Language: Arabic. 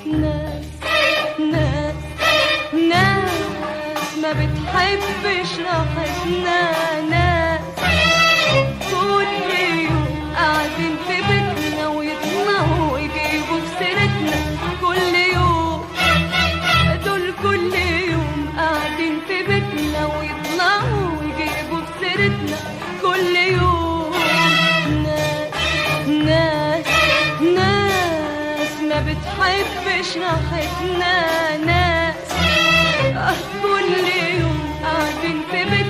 ناس ناس ناس ما بتحبش راحتنا، ناس كل يوم قاعدين في بيتنا ويطلعوا ويجيبوا في سيرتنا كل يوم. دول كل يوم قاعدين في بيتنا ويطلعوا ويجيبوا في سيرتنا كل يوم. ناس ناس ناس ما بتحبش راحتنا، ناس كل يوم قاعدين في بيتنا